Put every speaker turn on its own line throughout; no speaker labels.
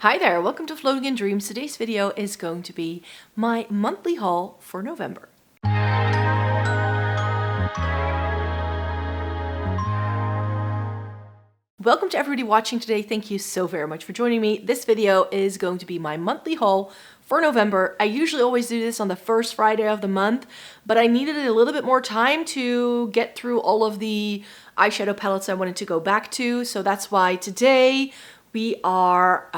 Hi there, welcome to Floating in Dreams. Today's video is going to be my monthly haul for November. Welcome to everybody watching today. Thank you so very much for joining me. This video is going to be my monthly haul for November. I usually always do this on the first Friday of the month, but I needed a little bit more time to get through all of the eyeshadow palettes I wanted to go back to. So that's why today we are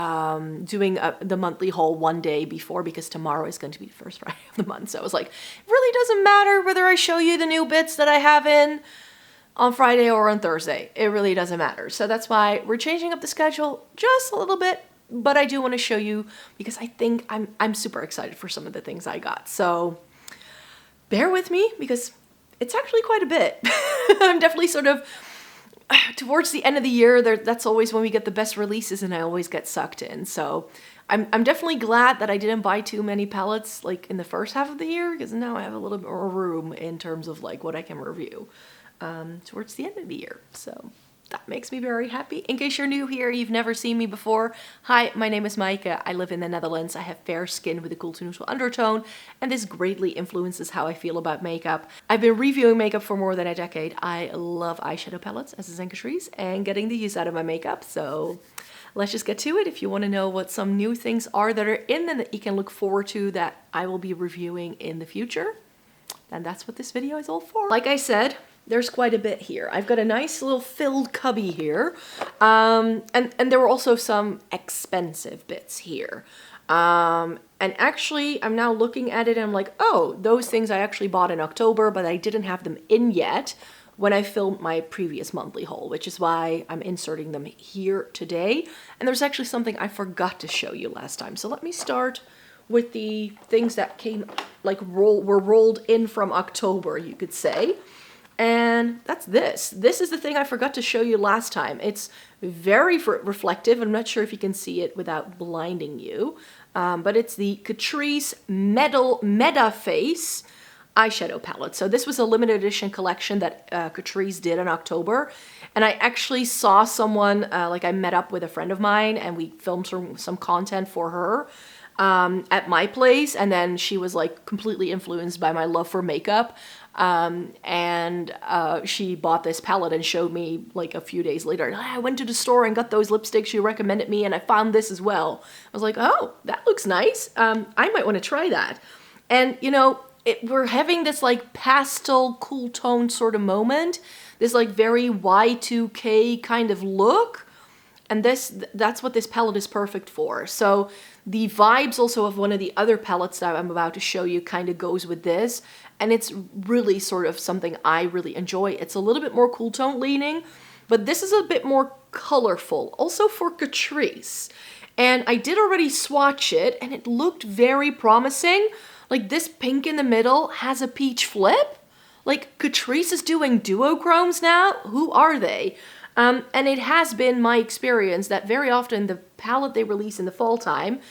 doing the monthly haul one day before, because tomorrow is going to be the first Friday of the month. So I was like, it really doesn't matter whether I show you the new bits that I have in on Friday or on Thursday. It really doesn't matter. So that's why we're changing up the schedule just a little bit. But I do want to show you because I think I'm super excited for some of the things I got. So bear with me because it's actually quite a bit. I'm definitely sort of towards the end of the year, that's always when we get the best releases and I always get sucked in. So I'm definitely glad that I didn't buy too many palettes like in the first half of the year, because now I have a little bit more room in terms of like what I can review towards the end of the year. So that makes me very happy. In case you're new here, you've never seen me before, hi, my name is Maaike. I live in the Netherlands. I have fair skin with a cool to neutral undertone, and this greatly influences how I feel about makeup. I've been reviewing makeup for more than a decade. I love eyeshadow palettes as a Catrice and getting the use out of my makeup. So let's just get to it. If you want to know what some new things are that are in and that you can look forward to that I will be reviewing in the future, then that's what this video is all for. Like I said, there's quite a bit here. I've got a nice little filled cubby here. And there were also some expensive bits here. And actually, I'm now looking at it and I'm like, oh, those things I actually bought in October, but I didn't have them in yet when I filmed my previous monthly haul, which is why I'm inserting them here today. And there's actually something I forgot to show you last time. So let me start with the things that came, like were rolled in from October, you could say. And that's this. This is the thing I forgot to show you last time. It's very reflective. I'm not sure if you can see it without blinding you. But it's the Catrice Metalface eyeshadow palette. So this was a limited edition collection that Catrice did in October. And I actually saw someone, like I met up with a friend of mine and we filmed some content for her at my place. And then she was like completely influenced by my love for makeup. She bought this palette and showed me like a few days later. I went to the store and got those lipsticks you recommended me and I found this as well. I was like, oh, that looks nice. I might want to try that. And you know, we're having this like pastel cool tone sort of moment, this like very Y2K kind of look. And that's what this palette is perfect for. So the vibes also of one of the other palettes that I'm about to show you kind of goes with this. And it's really sort of something I really enjoy. It's a little bit more cool tone leaning, but this is a bit more colorful. Also for Catrice. And I did already swatch it and it looked very promising. Like this pink in the middle has a peach flip. Like Catrice is doing duochromes now. Who are they? And it has been my experience that very often the palette they release in the fall time,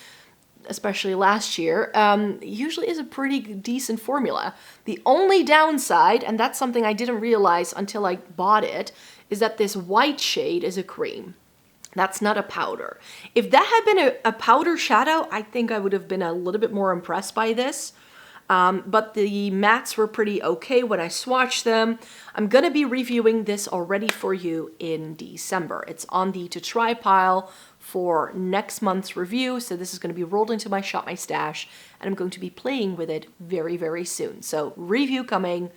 especially last year, usually is a pretty decent formula. The only downside, and that's something I didn't realize until I bought it, is that this white shade is a cream. That's not a powder. If that had been a powder shadow, I think I would have been a little bit more impressed by this. But the mattes were pretty okay when I swatched them. I'm gonna be reviewing this already for you in December. It's on the to try pile for next month's review. So this is gonna be rolled into my Shop My Stash and I'm going to be playing with it very, very soon. So review coming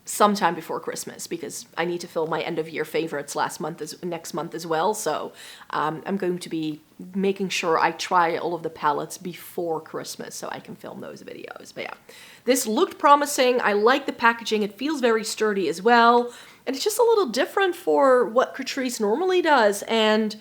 sometime before Christmas because I need to film my end of year favorites next month as well. So I'm going to be making sure I try all of the palettes before Christmas so I can film those videos. But yeah, this looked promising. I like the packaging. It feels very sturdy as well. And it's just a little different for what Catrice normally does. And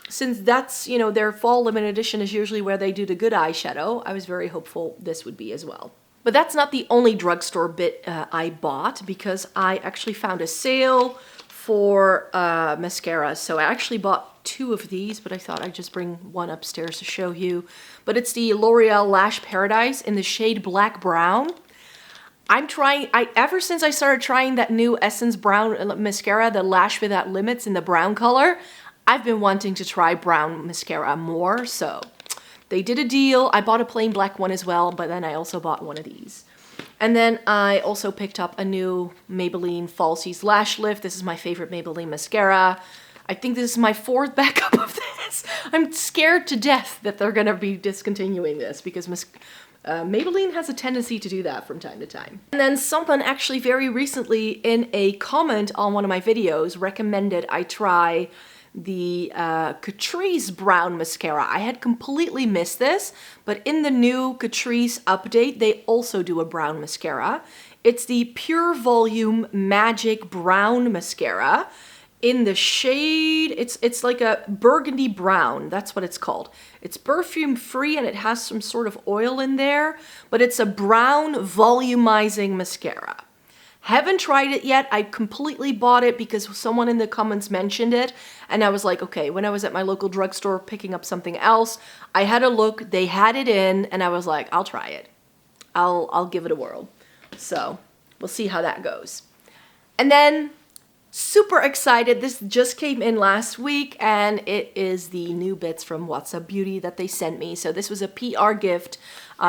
since that's, you know, their fall limited edition is usually where they do the good eyeshadow, I was very hopeful this would be as well. But that's not the only drugstore bit I bought, because I actually found a sale for mascara. So I actually bought two of these, but I thought I'd just bring one upstairs to show you. But it's the L'Oreal Lash Paradise in the shade Black Brown. Ever since I started trying that new Essence Brown mascara, the Lash Without Limits in the brown color, I've been wanting to try brown mascara more, so they did a deal. I bought a plain black one as well, but then I also bought one of these. And then I also picked up a new Maybelline Falsies Lash Lift. This is my favorite Maybelline mascara. I think this is my 4th backup of this. I'm scared to death that they're gonna be discontinuing this because Maybelline has a tendency to do that from time to time. And then someone actually very recently in a comment on one of my videos recommended I try the Catrice brown mascara. I had completely missed this, but in the new Catrice update, they also do a brown mascara. It's the Pure Volume Magic Brown Mascara in the shade, it's like a burgundy brown, that's what it's called. It's perfume free and it has some sort of oil in there, but it's a brown volumizing mascara. Haven't tried it yet. I completely bought it because someone in the comments mentioned it, and I was like, okay, when I was at my local drugstore picking up something else, I had a look, they had it in, and I was like, I'll try it. I'll give it a whirl. So we'll see how that goes. And then super excited, this just came in last week, and it is the new bits from Whatsup Beauty that they sent me. So this was a PR gift.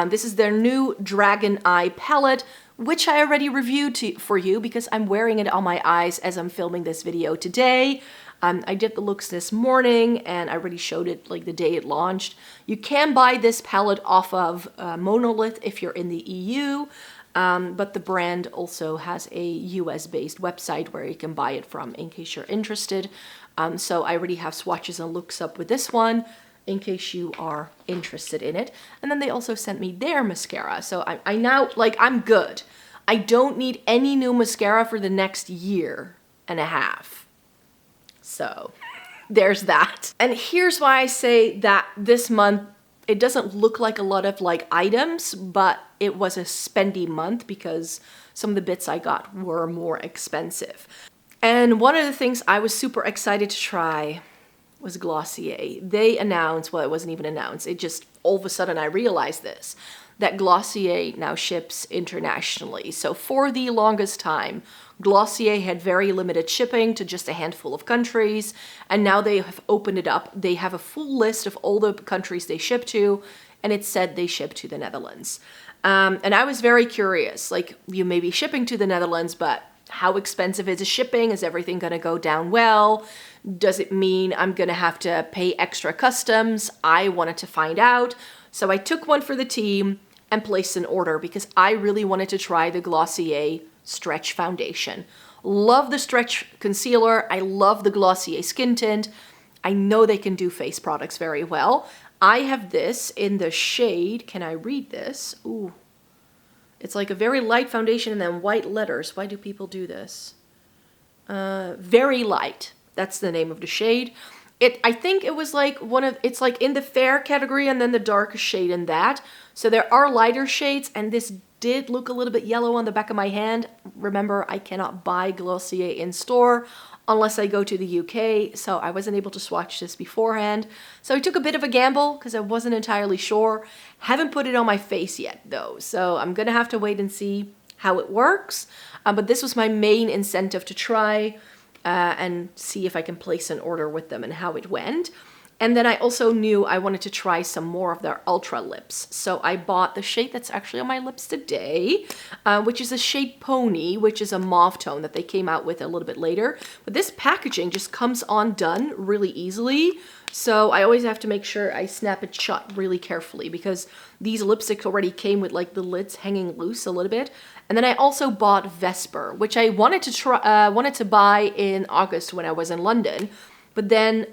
This is their new Dragon Eye palette, which I already reviewed for you because I'm wearing it on my eyes as I'm filming this video today. I did the looks this morning and I already showed it like the day it launched. You can buy this palette off of Monolith if you're in the EU, but the brand also has a US-based website where you can buy it from in case you're interested. So I already have swatches and looks up with this one in case you are interested in it. And then they also sent me their mascara. So I now, like, I'm good. I don't need any new mascara for the next year and a half. So there's that. And here's why I say that this month, it doesn't look like a lot of like items, but it was a spendy month because some of the bits I got were more expensive. And one of the things I was super excited to try was Glossier. They announced, well, it wasn't even announced, it just all of a sudden I realized this, that Glossier now ships internationally. So for the longest time, Glossier had very limited shipping to just a handful of countries, and now they have opened it up. They have a full list of all the countries they ship to, and it said they ship to the Netherlands. And I was very curious, like, you may be shipping to the Netherlands, but how expensive is the shipping? Is everything gonna go down well? Does it mean I'm gonna have to pay extra customs? I wanted to find out. So I took one for the team and placed an order because I really wanted to try the Glossier Stretch Foundation. Love the Stretch Concealer. I love the Glossier Skin Tint. I know they can do face products very well. I have this in the shade, can I read this? Ooh. It's like a very light foundation and then white letters. Why do people do this? Very Light. That's the name of the shade. I think it was like it's like in the fair category and then the darkest shade in that. So there are lighter shades, and this did look a little bit yellow on the back of my hand. Remember, I cannot buy Glossier in store unless I go to the UK, so I wasn't able to swatch this beforehand. So I took a bit of a gamble because I wasn't entirely sure. Haven't put it on my face yet though, so I'm gonna have to wait and see how it works. But this was my main incentive to try and see if I can place an order with them and how it went. And then I also knew I wanted to try some more of their Ultralips. So I bought the shade that's actually on my lips today, which is a shade Pony, which is a mauve tone that they came out with a little bit later. But this packaging just comes undone really easily. So I always have to make sure I snap it shut really carefully because these lipsticks already came with like the lids hanging loose a little bit. And then I also bought Vesper, which I wanted to buy in August when I was in London. But then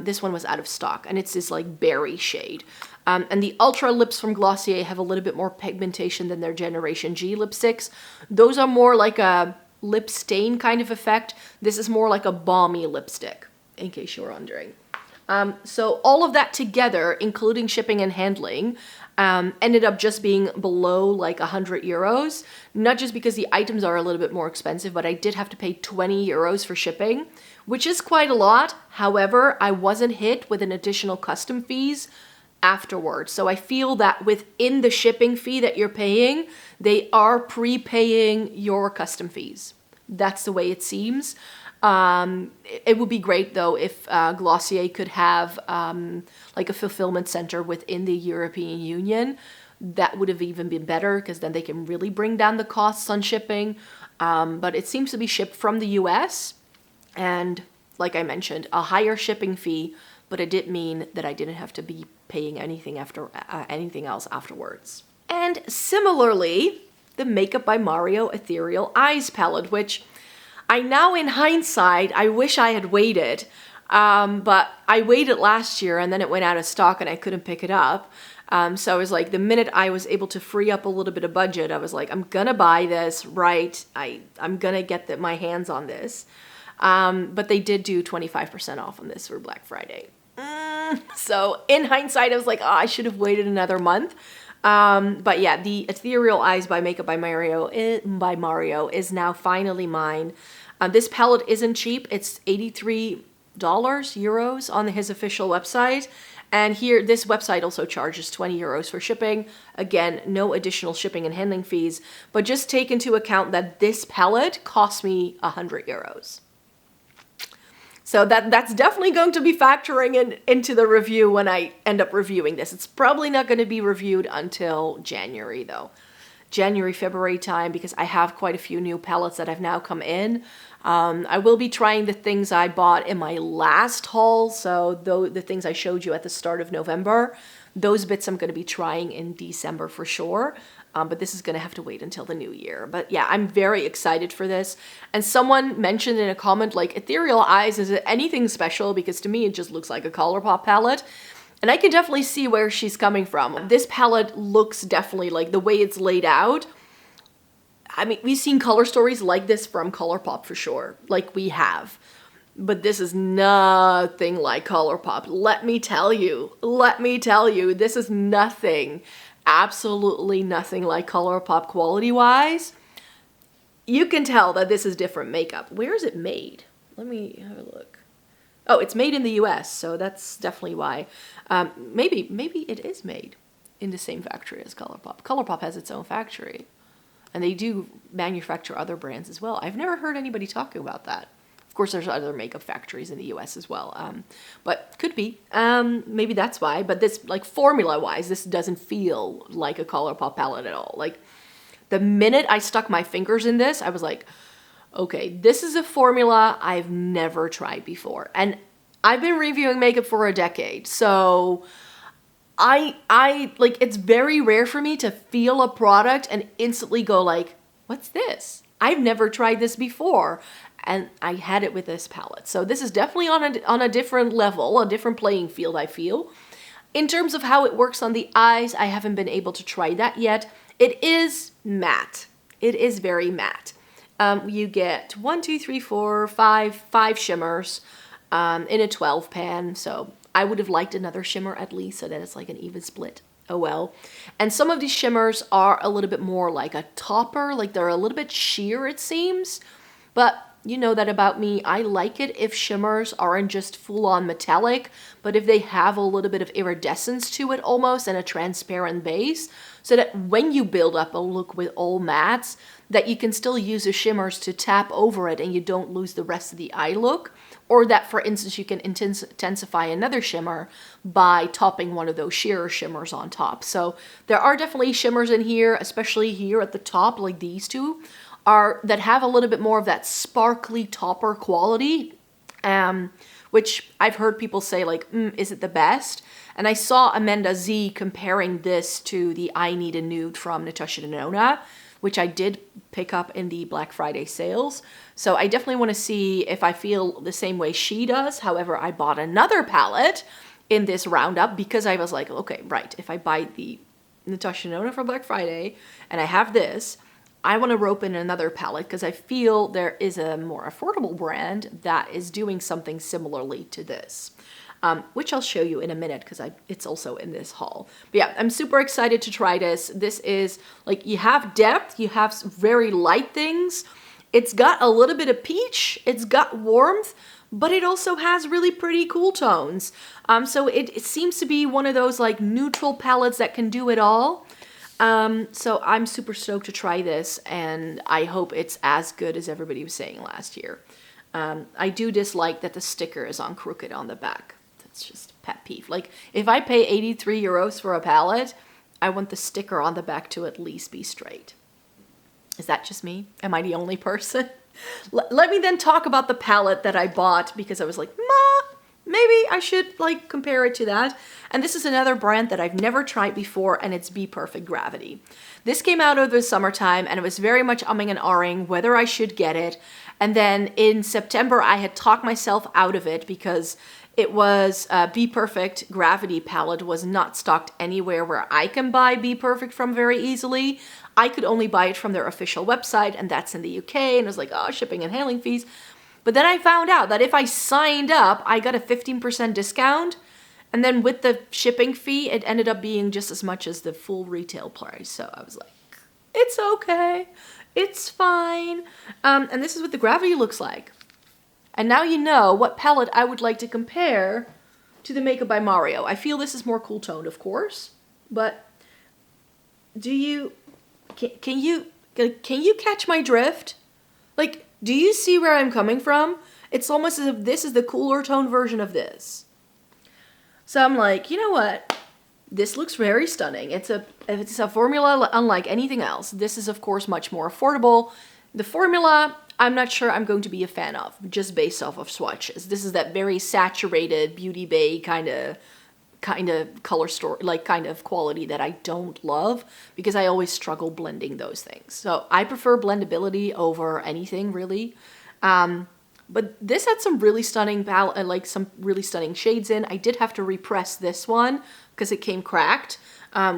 this one was out of stock, and it's this like berry shade. And the Ultra Lips from Glossier have a little bit more pigmentation than their Generation G lipsticks. Those are more like a lip stain kind of effect. This is more like a balmy lipstick, in case you were wondering. So all of that together, including shipping and handling, ended up just being below like 100 euros. Not just because the items are a little bit more expensive, but I did have to pay 20 euros for shipping, which is quite a lot. However, I wasn't hit with an additional custom fees afterwards. So I feel that within the shipping fee that you're paying, they are prepaying your custom fees. That's the way it seems. It would be great though if Glossier could have like a fulfillment center within the European Union. That would have even been better because then they can really bring down the costs on shipping. But it seems to be shipped from the US, and like I mentioned, a higher shipping fee, but it did mean that I didn't have to be paying anything else afterwards. And similarly, the Makeup by Mario Ethereal Eyes palette, which I now, in hindsight, I wish I had waited, but I waited last year and then it went out of stock and I couldn't pick it up. So I was like, the minute I was able to free up a little bit of budget, I was like, I'm gonna buy this, right? I'm gonna get my hands on this. But they did do 25% off on this for Black Friday. So in hindsight, I was like, oh, I should have waited another month. But yeah, the Ethereal Eyes by Makeup by Mario is now finally mine. This palette isn't cheap. It's $83 euros on his official website. And here, this website also charges 20 euros for shipping. Again, no additional shipping and handling fees, but just take into account that this palette cost me 100 euros. So that's definitely going to be factoring into the review when I end up reviewing this. It's probably not going to be reviewed until January though. January, February time, because I have quite a few new palettes that have now come in. I will be trying the things I bought in my last haul. So the things I showed you at the start of November, those bits I'm going to be trying in December for sure. But this is going to have to wait until the new year. But yeah, I'm very excited for this. And someone mentioned in a comment, like, Ethereal Eyes, is it anything special? Because to me, it just looks like a ColourPop palette. And I can definitely see where she's coming from. This palette looks definitely like the way it's laid out. I mean, we've seen color stories like this from ColourPop for sure. Like, we have. But this is nothing like ColourPop. Let me tell you, this is nothing. Absolutely nothing like ColourPop quality-wise. You can tell that this is different makeup. Where is it made? Let me have a look. Oh, it's made in the US, so that's definitely why. Maybe it is made in the same factory as ColourPop. ColourPop has its own factory, and they do manufacture other brands as well. I've never heard anybody talking about that. Of course, there's other makeup factories in the US as well, but could be. Maybe that's why. But this, like, formula-wise, this doesn't feel like a ColourPop palette at all. Like, the minute I stuck my fingers in this, I was like, okay, this is a formula I've never tried before. And I've been reviewing makeup for a decade, so I like, it's very rare for me to feel a product and instantly go like, what's this? I've never tried this before. And I had it with this palette. So this is definitely on a different level, a different playing field, I feel. In terms of how it works on the eyes, I haven't been able to try that yet. It is matte. It is very matte. You get 5 shimmers in a 12 pan. So I would have liked another shimmer at least, so that it's like an even split. Oh well. And some of these shimmers are a little bit more like a topper, like they're a little bit sheer, it seems. But you know that about me, I like it if shimmers aren't just full-on metallic, but if they have a little bit of iridescence to it almost and a transparent base, so that when you build up a look with all mattes, that you can still use the shimmers to tap over it and you don't lose the rest of the eye look. Or that, for instance, you can intensify another shimmer by topping one of those sheer shimmers on top. So there are definitely shimmers in here, especially here at the top, like these two, that have a little bit more of that sparkly topper quality, which I've heard people say like, is it the best? And I saw Amanda Z comparing this to the I Need a Nude from Natasha Denona, which I did pick up in the Black Friday sales. So I definitely want to see if I feel the same way she does. However, I bought another palette in this roundup because I was like, okay, right, if I buy the Natasha Denona for Black Friday and I have this, I want to rope in another palette because I feel there is a more affordable brand that is doing something similarly to this, which I'll show you in a minute because it's also in this haul. But yeah, I'm super excited to try this. This is like, you have depth, you have very light things. It's got a little bit of peach, it's got warmth, but it also has really pretty cool tones. So it seems to be one of those like neutral palettes that can do it all. So I'm super stoked to try this, and I hope it's as good as everybody was saying last year. I do dislike that the sticker is on crooked on the back. That's just a pet peeve. Like, if I pay 83 euros for a palette, I want the sticker on the back to at least be straight. Is that just me? Am I the only person? Let me then talk about the palette that I bought, because I was like, maybe I should like compare it to that. And this is another brand that I've never tried before, and it's Be Perfect Gravity. This came out over the summertime, and it was very much umming and ahhing whether I should get it. And then in September, I had talked myself out of it because it was Be Perfect Gravity palette was not stocked anywhere where I can buy Be Perfect from very easily. I could only buy it from their official website, and that's in the UK. And it was like, oh, shipping and handling fees. But then I found out that if I signed up, I got a 15% discount. And then with the shipping fee, it ended up being just as much as the full retail price. So I was like, it's okay. It's fine. And this is what the Gravity looks like. And now you know what palette I would like to compare to the Makeup by Mario. I feel this is more cool toned, of course. But do you... Can you catch my drift? Like, do you see where I'm coming from? It's almost as if this is the cooler tone version of this. So I'm like, you know what? This looks very stunning. It's a formula unlike anything else. This is, of course, much more affordable. The formula, I'm not sure I'm going to be a fan of, just based off of swatches. This is that very saturated Beauty Bay kind of color story, like kind of quality that I don't love, because I always struggle blending those things. So I prefer blendability over anything really. But this had some really stunning palette, like some really stunning shades in. I did have to repress this one because it came cracked,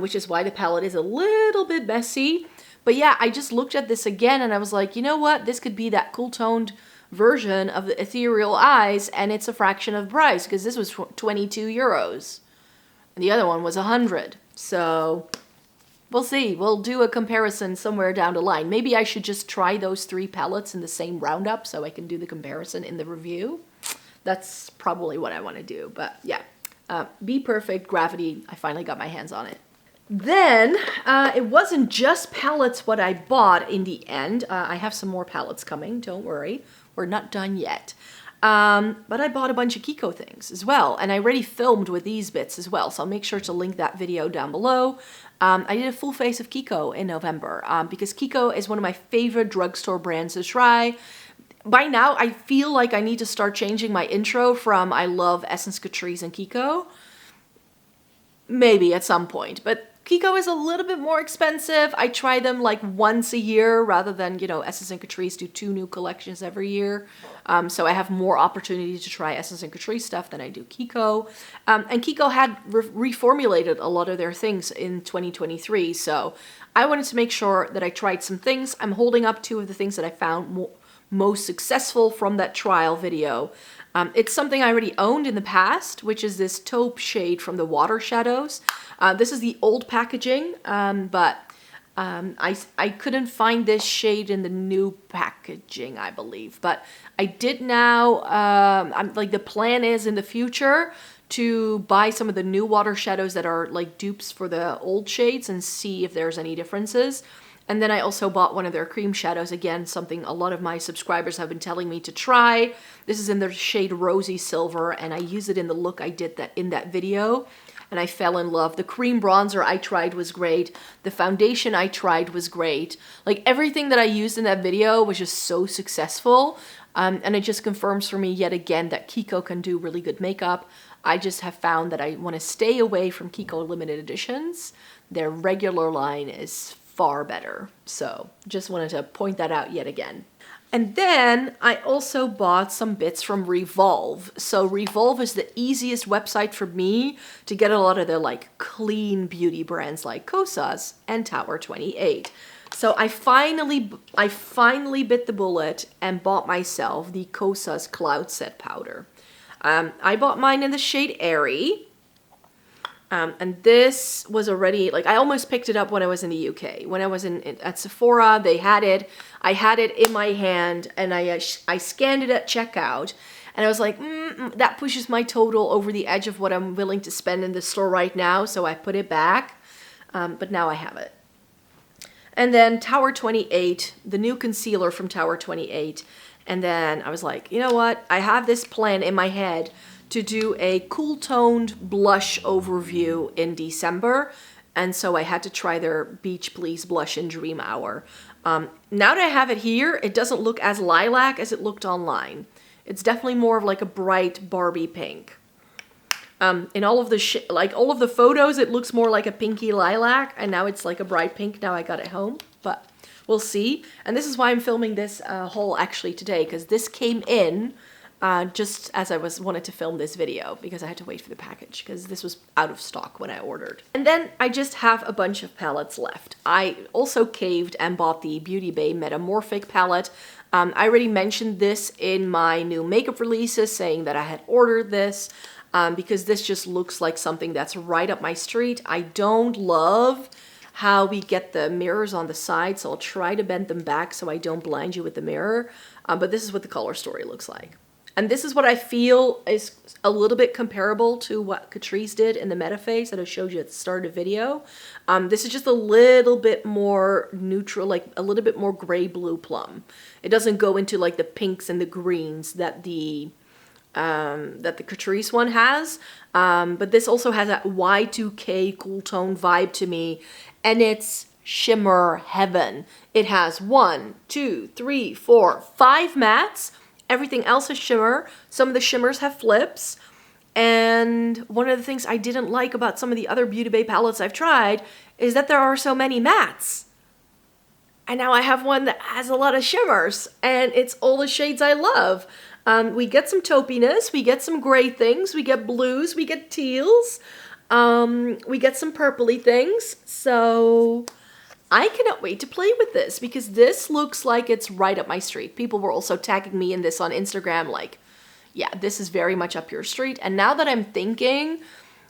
which is why the palette is a little bit messy. But yeah, I just looked at this again and I was like, you know what? This could be that cool toned version of the Ethereal Eyes, and it's a fraction of price because this was 22 euros. And the other one was 100. So we'll see. We'll do a comparison somewhere down the line. Maybe I should just try those 3 palettes in the same roundup so I can do the comparison in the review. That's probably what I want to do. But yeah, Be Perfect Gravity. I finally got my hands on it. Then it wasn't just palettes what I bought in the end. I have some more palettes coming. Don't worry. We're not done yet. But I bought a bunch of KIKO things as well, and I already filmed with these bits as well, so I'll make sure to link that video down below. I did a full face of KIKO in November, because KIKO is one of my favorite drugstore brands to try. By now, I feel like I need to start changing my intro from I love Essence, Catrice, and KIKO. Maybe at some point, but KIKO is a little bit more expensive. I try them like once a year rather than, you know, Essence and Catrice do 2 new collections every year. So I have more opportunity to try Essence and Catrice stuff than I do KIKO. And KIKO had reformulated a lot of their things in 2023. So I wanted to make sure that I tried some things. I'm holding up 2 of the things that I found most successful from that trial video. It's something I already owned in the past, which is this taupe shade from the Water Shadows. This is the old packaging, but I couldn't find this shade in the new packaging, I believe. But I did now, like the plan is in the future to buy some of the new Water Shadows that are like dupes for the old shades and see if there's any differences. And then I also bought one of their cream shadows, again, something a lot of my subscribers have been telling me to try. This is in the shade Rosy Silver, and I use it in the look I did in that video, and I fell in love. The cream bronzer I tried was great. The foundation I tried was great. Like, everything that I used in that video was just so successful, and it just confirms for me yet again that KIKO can do really good makeup. I just have found that I want to stay away from KIKO limited editions. Their regular line is far better. So just wanted to point that out yet again. And then I also bought some bits from Revolve. So Revolve is the easiest website for me to get a lot of the like clean beauty brands like Kosas and Tower 28. So I finally bit the bullet and bought myself the Kosas Cloud Set Powder. I bought mine in the shade Airy. And this was already, like, I almost picked it up when I was in the UK. When I was at Sephora, they had it. I had it in my hand, and I scanned it at checkout. And I was like, that pushes my total over the edge of what I'm willing to spend in the store right now. So I put it back. But now I have it. And then Tower 28, the new concealer from Tower 28. And then I was like, you know what? I have this plan in my head to do a cool toned blush overview in December. And so I had to try their Beach Please Blush in Dream Hour. Now that I have it here, it doesn't look as lilac as it looked online. It's definitely more of like a bright Barbie pink. In all of the all of the photos, it looks more like a pinky lilac, and now it's like a bright pink now I got it home, but we'll see. And this is why I'm filming this haul actually today, because this came in just as I wanted to film this video, because I had to wait for the package because this was out of stock when I ordered. And then I just have a bunch of palettes left. I also caved and bought the Beauty Bay Metamorphic palette. I already mentioned this in my new makeup releases, saying that I had ordered this because this just looks like something that's right up my street. I don't love how we get the mirrors on the side, so I'll try to bend them back so I don't blind you with the mirror. But this is what the color story looks like. And this is what I feel is a little bit comparable to what Catrice did in the Metalface that I showed you at the start of the video. This is just a little bit more neutral, like a little bit more gray blue plum. It doesn't go into like the pinks and the greens that the Catrice one has. But this also has that Y2K cool tone vibe to me, and it's shimmer heaven. It has 1, 2, 3, 4, 5 mattes. Everything else is shimmer. Some of the shimmers have flips. And one of the things I didn't like about some of the other Beauty Bay palettes I've tried is that there are so many mattes. And now I have one that has a lot of shimmers, and it's all the shades I love. We get some taupiness, we get some gray things, we get blues, we get teals, we get some purpley things. So I cannot wait to play with this because this looks like it's right up my street. People were also tagging me in this on Instagram like, yeah, this is very much up your street. And now that I'm thinking,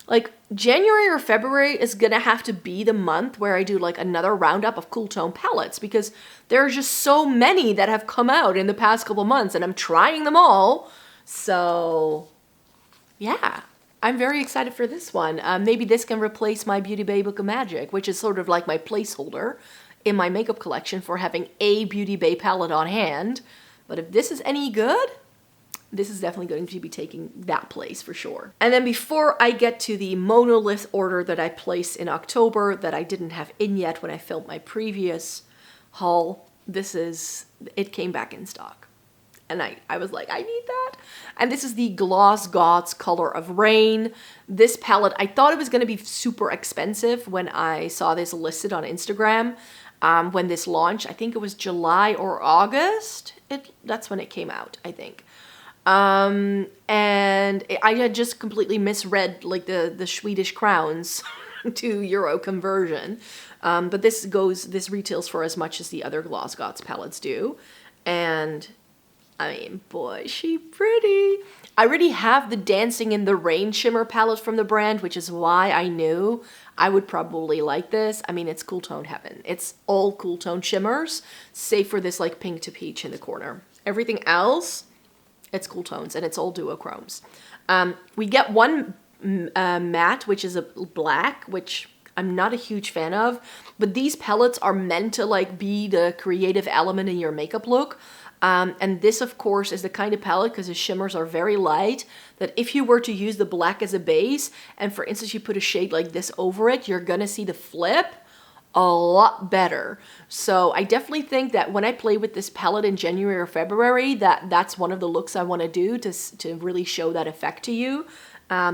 like, January or February is gonna have to be the month where I do like another roundup of cool tone palettes, because there are just so many that have come out in the past couple months and I'm trying them all. So yeah, I'm very excited for this one. Maybe this can replace my Beauty Bay Book of Magic, which is sort of like my placeholder in my makeup collection for having a Beauty Bay palette on hand. But if this is any good, this is definitely going to be taking that place for sure. And then before I get to the monolith order that I placed in October that I didn't have in yet when I filmed my previous haul, it came back in stock. And I was like, I need that. And this is the Gloss Gods Color of Rain. This palette, I thought it was going to be super expensive when I saw this listed on Instagram. When this launched, I think it was July or August. That's when it came out, I think. And I had just completely misread like the Swedish crowns to euro conversion. But this retails for as much as the other Gloss Gods palettes do. And I mean, boy, is she pretty. I already have the Dancing in the Rain shimmer palette from the brand, which is why I knew I would probably like this. I mean, it's cool tone heaven. It's all cool tone shimmers, save for this like pink to peach in the corner. Everything else, it's cool tones, and it's all duochromes. We get one matte, which is a black, which I'm not a huge fan of, but these palettes are meant to like be the creative element in your makeup look. And this, of course, is the kind of palette, because the shimmers are very light, that if you were to use the black as a base, and for instance, you put a shade like this over it, you're gonna see the flip a lot better. So I definitely think that when I play with this palette in January or February, that's one of the looks I want to do to really show that effect to you,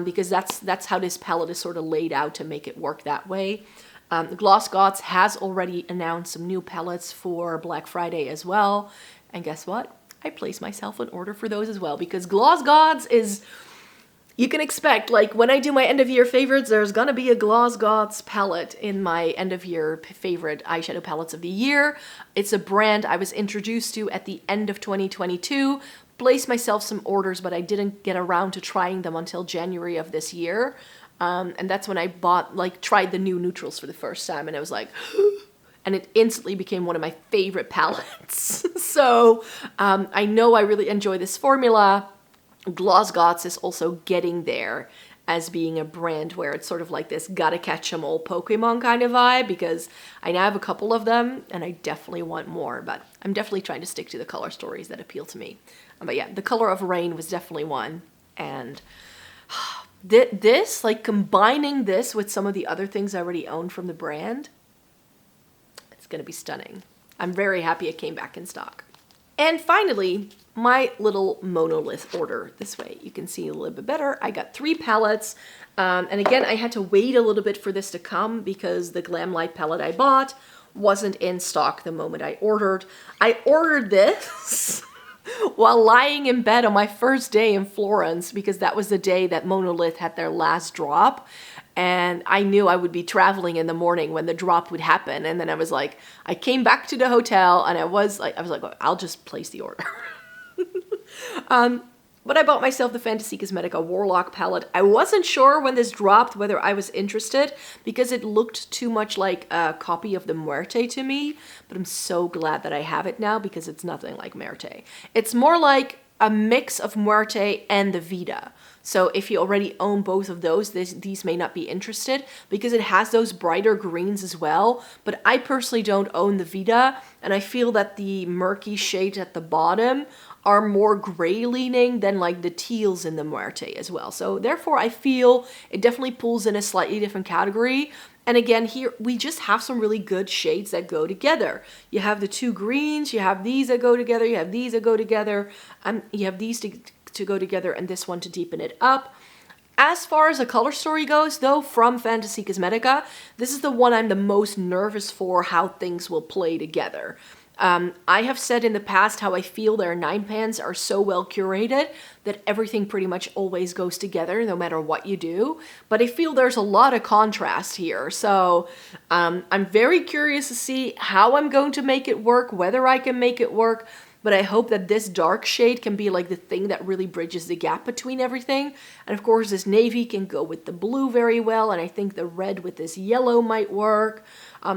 because that's how this palette is sort of laid out to make it work that way. Gloss Gods has already announced some new palettes for Black Friday as well. And guess what? I placed myself an order for those as well, because Gloss Gods is, you can expect, like when I do my end of year favorites, there's gonna be a Gloss Gods palette in my end of year favorite eyeshadow palettes of the year. It's a brand I was introduced to at the end of 2022, placed myself some orders, but I didn't get around to trying them until January of this year. And that's when I tried the new neutrals for the first time, and I was like, and it instantly became one of my favorite palettes. So I know I really enjoy this formula. Gloss Gods is also getting there. as being a brand where it's sort of like this gotta catch 'em all Pokemon kind of vibe, because I now have a couple of them and I definitely want more, but I'm definitely trying to stick to the color stories that appeal to me. But yeah, the Color of Rain was definitely one. And this, like combining this with some of the other things I already own from the brand, it's gonna be stunning. I'm very happy it came back in stock. And finally, my little monolith order. This way you can see a little bit better. I got 3 palettes. And again, I had to wait a little bit for this to come because the Glamlite palette I bought wasn't in stock the moment I ordered. I ordered this while lying in bed on my first day in Florence, because that was the day that Monolith had their last drop. And I knew I would be traveling in the morning when the drop would happen. And then I was like, I came back to the hotel and I was like, oh, I'll just place the order. But I bought myself the Fantasy Cosmetica Warlock palette. I wasn't sure when this dropped whether I was interested because it looked too much like a copy of the Muerte to me. But I'm so glad that I have it now because it's nothing like Muerte. It's more like a mix of Muerte and the Vita. So if you already own both of those, these may not be interested because it has those brighter greens as well. But I personally don't own the Vita, and I feel that the murky shades at the bottom are more gray leaning than like the teals in the Muerte as well. So therefore I feel it definitely pulls in a slightly different category. And again, here we just have some really good shades that go together. You have the 2 greens, you have these that go together, you have these that go together, and you have these to go together, and this one to deepen it up. As far as the color story goes, though, from Fantasy Cosmetica, this is the one I'm the most nervous for how things will play together. I have said in the past how I feel their 9 pans are so well curated that everything pretty much always goes together no matter what you do. But I feel there's a lot of contrast here. So I'm very curious to see how I'm going to make it work, whether I can make it work. But I hope that this dark shade can be like the thing that really bridges the gap between everything. And of course, this navy can go with the blue very well. And I think the red with this yellow might work.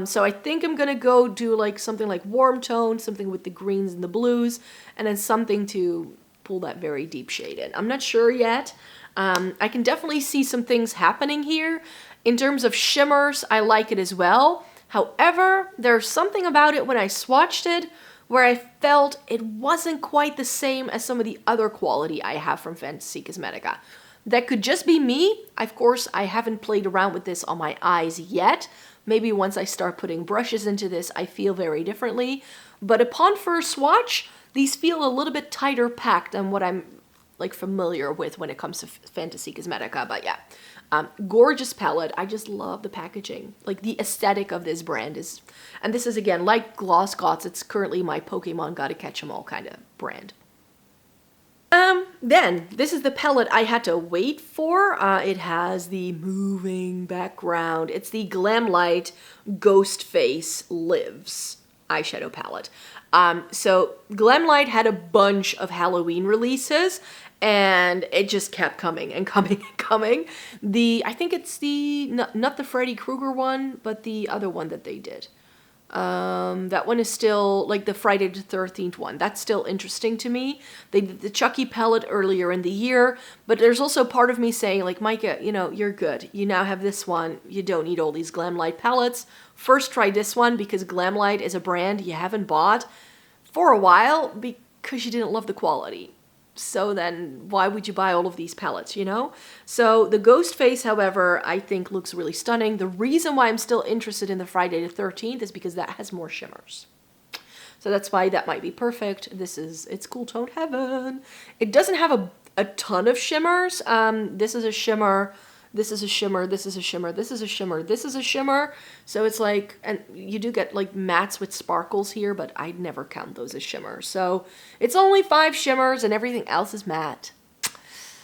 So I think I'm going to go do like something like warm tone, something with the greens and the blues, and then something to pull that very deep shade in. I'm not sure yet. I can definitely see some things happening here. In terms of shimmers, I like it as well. However, there's something about it when I swatched it where I felt it wasn't quite the same as some of the other quality I have from Fantasy Cosmetica. That could just be me. Of course, I haven't played around with this on my eyes yet. Maybe once I start putting brushes into this, I feel very differently. But upon first swatch, these feel a little bit tighter packed than what I'm like familiar with when it comes to Fantasy Cosmetica. But yeah, gorgeous palette. I just love the packaging. Like the aesthetic of this brand is, and this is again, like Gloss Gots, it's currently my Pokemon Gotta Catch 'Em All kind of brand. Then, this is the palette I had to wait for. It has the moving background. It's the Glamlite Ghostface Lives eyeshadow palette. So Glamlite had a bunch of Halloween releases, and it just kept coming and coming and coming. I think it's the, not the Freddy Krueger one, but the other one that they did. That one is still like the Friday the 13th one. That's still interesting to me. They did the Chucky palette earlier in the year, but there's also part of me saying like, Micah, you know, you're good. You now have this one. You don't need all these Glamlite palettes. First try this one because Glamlite is a brand you haven't bought for a while because you didn't love the quality. So then why would you buy all of these palettes, you know? So the Ghostface, however, I think looks really stunning. The reason why I'm still interested in the Friday the 13th is because that has more shimmers. So that's why that might be perfect. It's Cool Tone Heaven. It doesn't have a ton of shimmers. This is a shimmer. This is a shimmer, this is a shimmer, this is a shimmer, this is a shimmer. So it's like, and you do get like mattes with sparkles here, but I'd never count those as shimmers. So it's only 5 shimmers and everything else is matte.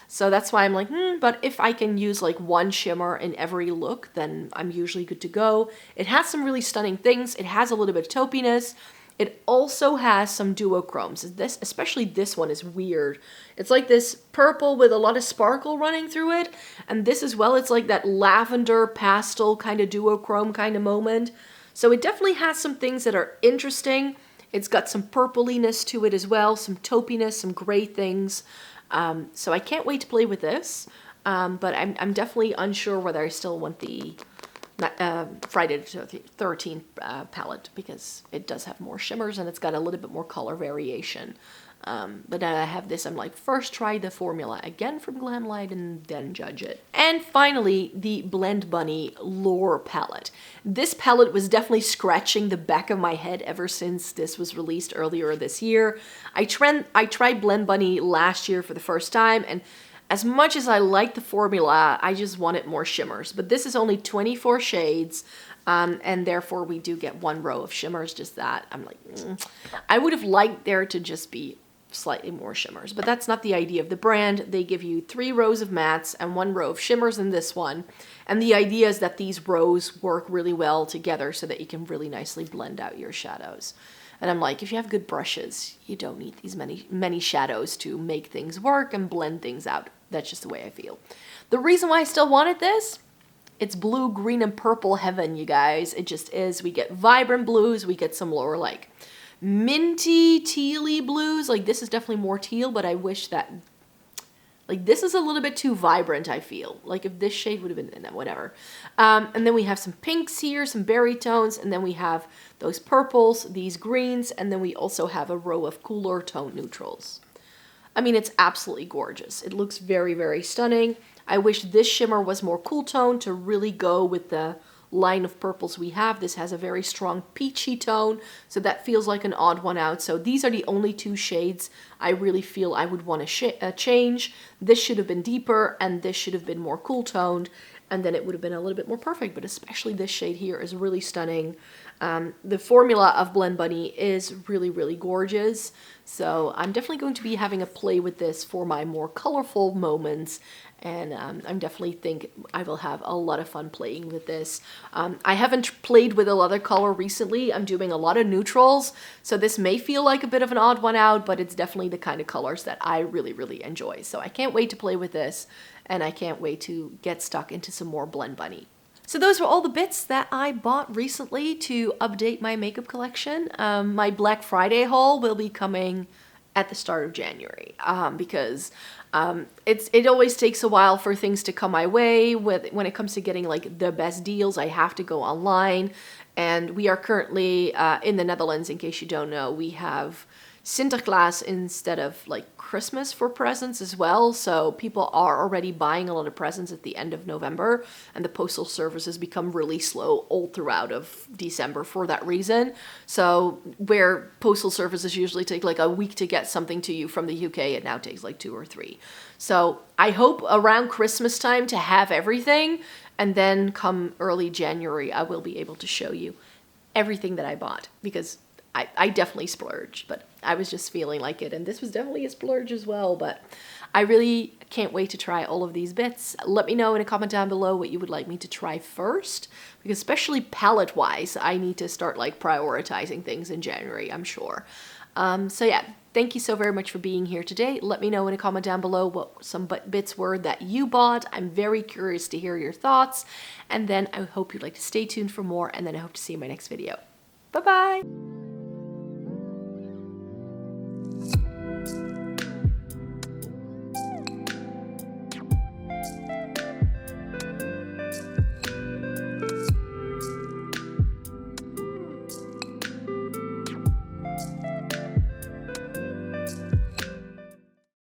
So that's why I'm like, but if I can use like 1 shimmer in every look, then I'm usually good to go. It has some really stunning things. It has a little bit of taupiness. It also has some duochromes. This, especially this one, is weird. It's like this purple with a lot of sparkle running through it. And this as well, it's like that lavender pastel kind of duochrome kind of moment. So it definitely has some things that are interesting. It's got some purpliness to it as well, some taupiness, some gray things. So I can't wait to play with this. but I'm definitely unsure whether I still want the Friday the 13th palette, because it does have more shimmers and it's got a little bit more color variation. But now I have this, I'm like, first try the formula again from Glamlight and then judge it. And finally, the Blend Bunny Lure palette. This palette was definitely scratching the back of my head ever since this was released earlier this year. I tried Blend Bunny last year for the first time, and as much as I like the formula, I just wanted more shimmers. But this is only 24 shades, and therefore we do get one row of shimmers, just that. I'm like, I would have liked there to just be slightly more shimmers, but that's not the idea of the brand. They give you 3 rows of mattes and 1 row of shimmers in this one. And the idea is that these rows work really well together so that you can really nicely blend out your shadows. And I'm like, if you have good brushes, you don't need these many shadows to make things work and blend things out. That's just the way I feel. The reason why I still wanted this, it's blue, green, and purple heaven, you guys. It just is. We get vibrant blues. We get some more like minty, tealy blues. Like this is definitely more teal, but I wish that, like this is a little bit too vibrant, I feel. Like if this shade would have been, whatever. And then we have some pinks here, some berry tones, and then we have those purples, these greens, and then we also have a row of cooler tone neutrals. I mean, it's absolutely gorgeous. It looks very, very stunning. I wish this shimmer was more cool tone to really go with the line of purples we have. This has a very strong peachy tone, so that feels like an odd one out. So these are the only 2 shades I really feel I would want to change. This should have been deeper, and this should have been more cool toned, and then it would have been a little bit more perfect, but especially this shade here is really stunning. The formula of Blend Bunny is really, really gorgeous. So I'm definitely going to be having a play with this for my more colorful moments. And I'm definitely think I will have a lot of fun playing with this. I haven't played with a lot of color recently. I'm doing a lot of neutrals. So this may feel like a bit of an odd one out, but it's definitely the kind of colors that I really, really enjoy. So I can't wait to play with this. And I can't wait to get stuck into some more Blend Bunny. So those were all the bits that I bought recently to update my makeup collection. My Black Friday haul will be coming at the start of January because it always takes a while for things to come my way. When it comes to getting like the best deals, I have to go online. And we are currently in the Netherlands, in case you don't know. We have Sinterklaas instead of like Christmas for presents as well. So people are already buying a lot of presents at the end of November, and the postal services become really slow all throughout of December for that reason. So where postal services usually take like a week to get something to you from the UK, it now takes like 2 or 3. So I hope around Christmas time to have everything, and then come early January, I will be able to show you everything that I bought, because I definitely splurged, but I was just feeling like it. And this was definitely a splurge as well, but I really can't wait to try all of these bits. Let me know in a comment down below what you would like me to try first, because especially palette wise, I need to start like prioritizing things in January, I'm sure. So yeah, thank you so very much for being here today. Let me know in a comment down below what some bits were that you bought. I'm very curious to hear your thoughts. And then I hope you'd like to stay tuned for more, and then I hope to see you in my next video. Bye-bye!